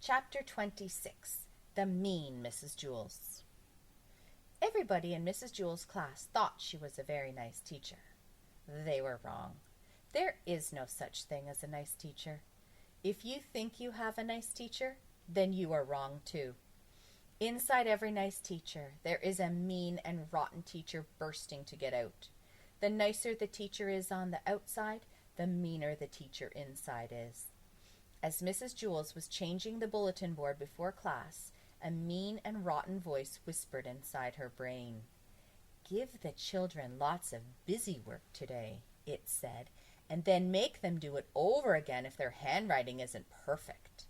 Chapter 26. The Mean Mrs. Jewls. Everybody in Mrs. Jewls' class thought she was a very nice teacher. They were wrong. There is no such thing as a nice teacher. If you think you have a nice teacher, then you are wrong too. Inside every nice teacher, there is a mean and rotten teacher bursting to get out. The nicer the teacher is on the outside, the meaner the teacher inside is. As Mrs. Jewls was changing the bulletin board before class, a mean and rotten voice whispered inside her brain. "Give the children lots of busy work today," it said, "and then make them do it over again if their handwriting isn't perfect."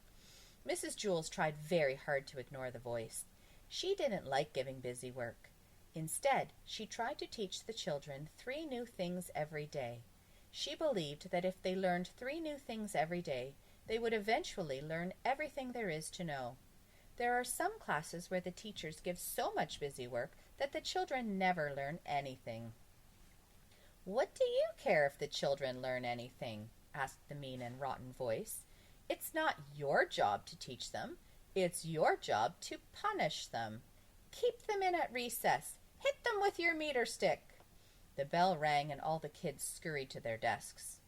Mrs. Jewls tried very hard to ignore the voice. She didn't like giving busy work. Instead, she tried to teach the children 3 new things every day. She believed that if they learned 3 new things every day, they would eventually learn everything there is to know. There are some classes where the teachers give so much busy work that the children never learn anything. "What do you care if the children learn anything?" asked the mean and rotten voice. "It's not your job to teach them. It's your job to punish them. Keep them in at recess. Hit them with your meter stick." The bell rang and all the kids scurried to their desks.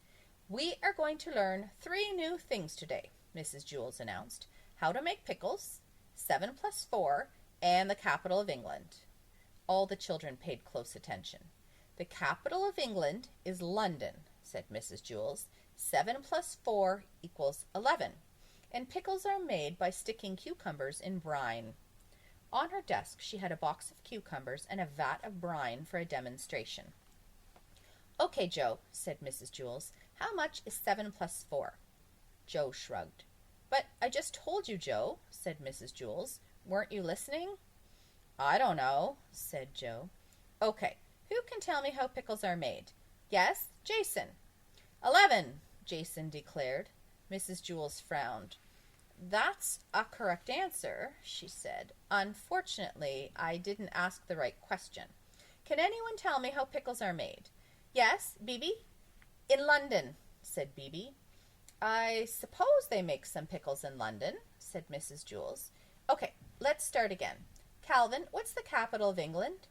"We are going to learn 3 new things today," Mrs. Jewls announced. "How to make pickles, 7 plus 4, and the capital of England." All the children paid close attention. "The capital of England is London," said Mrs. Jewls. 7 plus 4 equals 11. And pickles are made by sticking cucumbers in brine. On her desk she had a box of cucumbers and a vat of brine for a demonstration. "Okay, Joe," said Mrs. Jewls. "How much is 7 plus 4? Joe shrugged. "But I just told you, Joe," said Mrs. Jewls. "Weren't you listening?" "I don't know," said Joe. "Okay, who can tell me how pickles are made? Yes, Jason." 11, Jason declared. Mrs. Jewls frowned. "That's a correct answer," she said. "Unfortunately, I didn't ask the right question. Can anyone tell me how pickles are made? Yes, Bibi?" "In London," said Bibi. "I suppose they make some pickles in London," said Mrs. Jewls. "Okay, let's start again. Calvin, what's the capital of England?"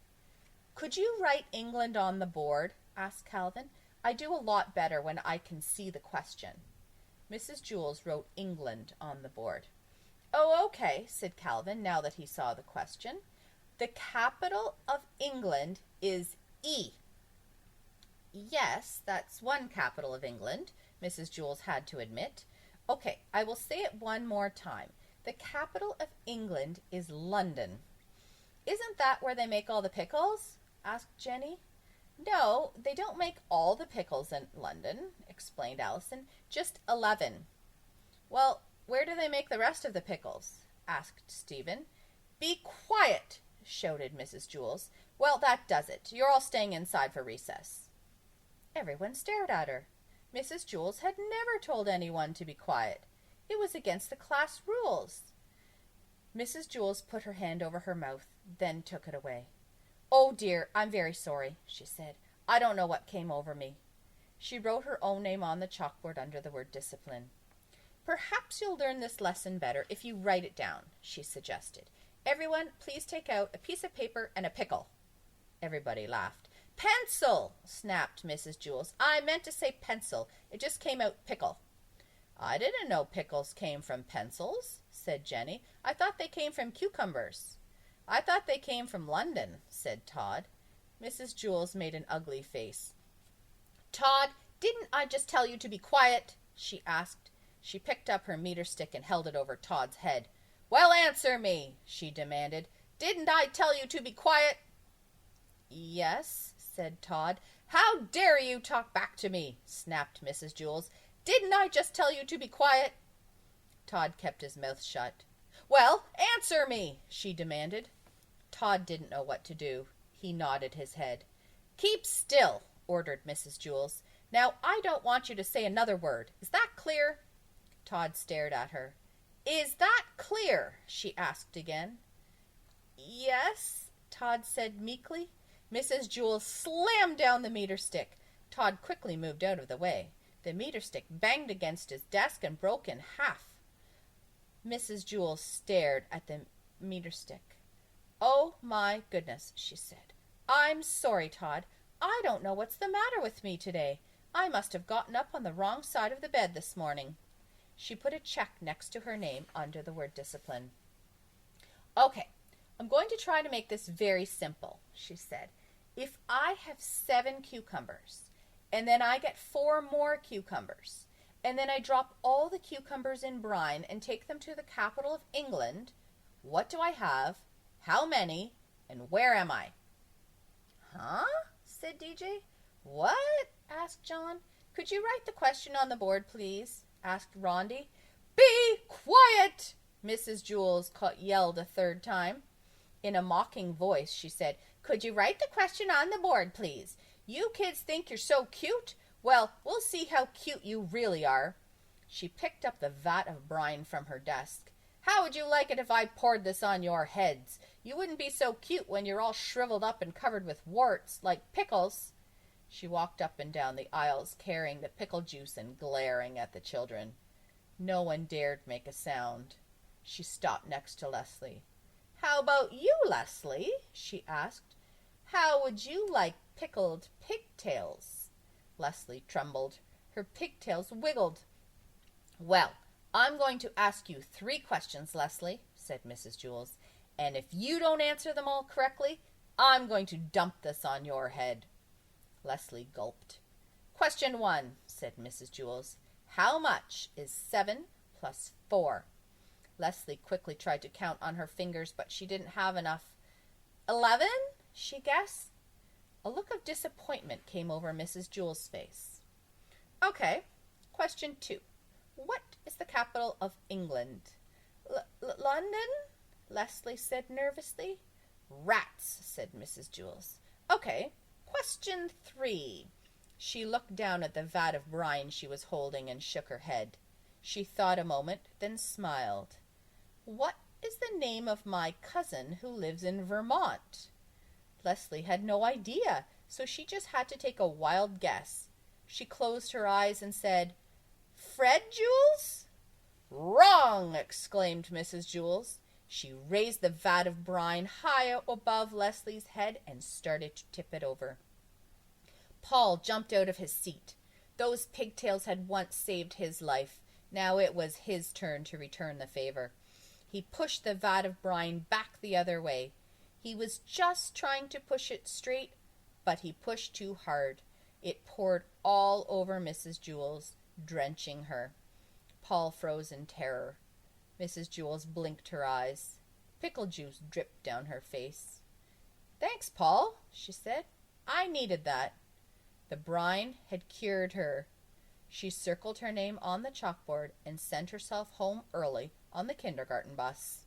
"Could you write England on the board?" asked Calvin. "I do a lot better when I can see the question." Mrs. Jewls wrote England on the board. "Oh, okay," said Calvin, now that he saw the question. "The capital of England is E." "Yes, that's one capital of England," Mrs. Jewls had to admit. "Okay, I will say it one more time. The capital of England is London." "Isn't that where they make all the pickles?" asked Jenny. "No, they don't make all the pickles in London," explained Allison. "Just 11. "Well, where do they make the rest of the pickles?" asked Stephen. "Be quiet!" shouted Mrs. Jewls. "Well, that does it. You're all staying inside for recess." Everyone stared at her. Mrs. Jewls had never told anyone to be quiet. It was against the class rules. Mrs. Jewls put her hand over her mouth, then took it away. "Oh dear, I'm very sorry," she said. "I don't know what came over me." She wrote her own name on the chalkboard under the word discipline. "Perhaps you'll learn this lesson better if you write it down," she suggested. "Everyone, please take out a piece of paper and a pickle." Everybody laughed. "Pencil!" snapped Mrs. Jewls. "I meant to say pencil. It just came out pickle." "I didn't know pickles came from pencils," said Jenny. "I thought they came from cucumbers." "I thought they came from London," said Todd. Mrs. Jewls made an ugly face. "Todd, didn't I just tell you to be quiet?" she asked. She picked up her meter stick and held it over Todd's head. "Well, answer me," she demanded. "Didn't I tell you to be quiet?" "Yes," said Todd. "How dare you talk back to me?" snapped Mrs. Jewls. "Didn't I just tell you to be quiet?" Todd kept his mouth shut. "Well, answer me," she demanded. Todd didn't know what to do. He nodded his head. "Keep still," ordered Mrs. Jewls. "Now, I don't want you to say another word. Is that clear?" Todd stared at her. "Is that clear?" she asked again. "Yes," Todd said meekly. Mrs. Jewls slammed down the meter stick. Todd quickly moved out of the way. The meter stick banged against his desk and broke in half. Mrs. Jewls stared at the meter stick. "Oh, my goodness," she said. "I'm sorry, Todd. I don't know what's the matter with me today. I must have gotten up on the wrong side of the bed this morning." She put a check next to her name under the word discipline. "Okay, I'm going to try to make this very simple," she said. "If I have 7 cucumbers, and then I get 4 more cucumbers, and then I drop all the cucumbers in brine and take them to the capital of England, what do I have, how many, and where am I?" "Huh?" said DJ. "What?" asked John. "Could you write the question on the board, please?" asked Rondi. "Be quiet!" Mrs. Jewls yelled a third time. In a mocking voice, she said, "Could you write the question on the board, please? You kids think you're so cute? Well, we'll see how cute you really are." She picked up the vat of brine from her desk. "How would you like it if I poured this on your heads? You wouldn't be so cute when you're all shriveled up and covered with warts, like pickles." She walked up and down the aisles carrying the pickle juice and glaring at the children. No one dared make a sound. She stopped next to Leslie. "How about you, Leslie?" she asked. "How would you like pickled pigtails?" Leslie trembled. Her pigtails wiggled. "Well, I'm going to ask you 3 questions, Leslie," said Mrs. Jewls, "and if you don't answer them all correctly, I'm going to dump this on your head." Leslie gulped. "Question 1, said Mrs. Jewls. "How much is 7 plus 4? Leslie quickly tried to count on her fingers, but she didn't have enough. 11, she guessed. A look of disappointment came over Mrs. Jewls' face. "Okay, question 2. What is the capital of England?" London, Leslie said nervously. "Rats," said Mrs. Jewls. "Okay, question 3. She looked down at the vat of brine she was holding and shook her head. She thought a moment, then smiled. "What is the name of my cousin who lives in Vermont?" Leslie had no idea, so she just had to take a wild guess. She closed her eyes and said, "Fred Jewls?" "Wrong!" exclaimed Mrs. Jewls. She raised the vat of brine high above Leslie's head and started to tip it over. Paul jumped out of his seat. Those pigtails had once saved his life. Now it was his turn to return the favor. He pushed the vat of brine back the other way. He was just trying to push it straight, but he pushed too hard. It poured all over Mrs. Jewls, drenching her. Paul froze in terror. Mrs. Jewls blinked her eyes. Pickle juice dripped down her face. "Thanks, Paul," she said. "I needed that." The brine had cured her. She circled her name on the chalkboard and sent herself home early on the kindergarten bus.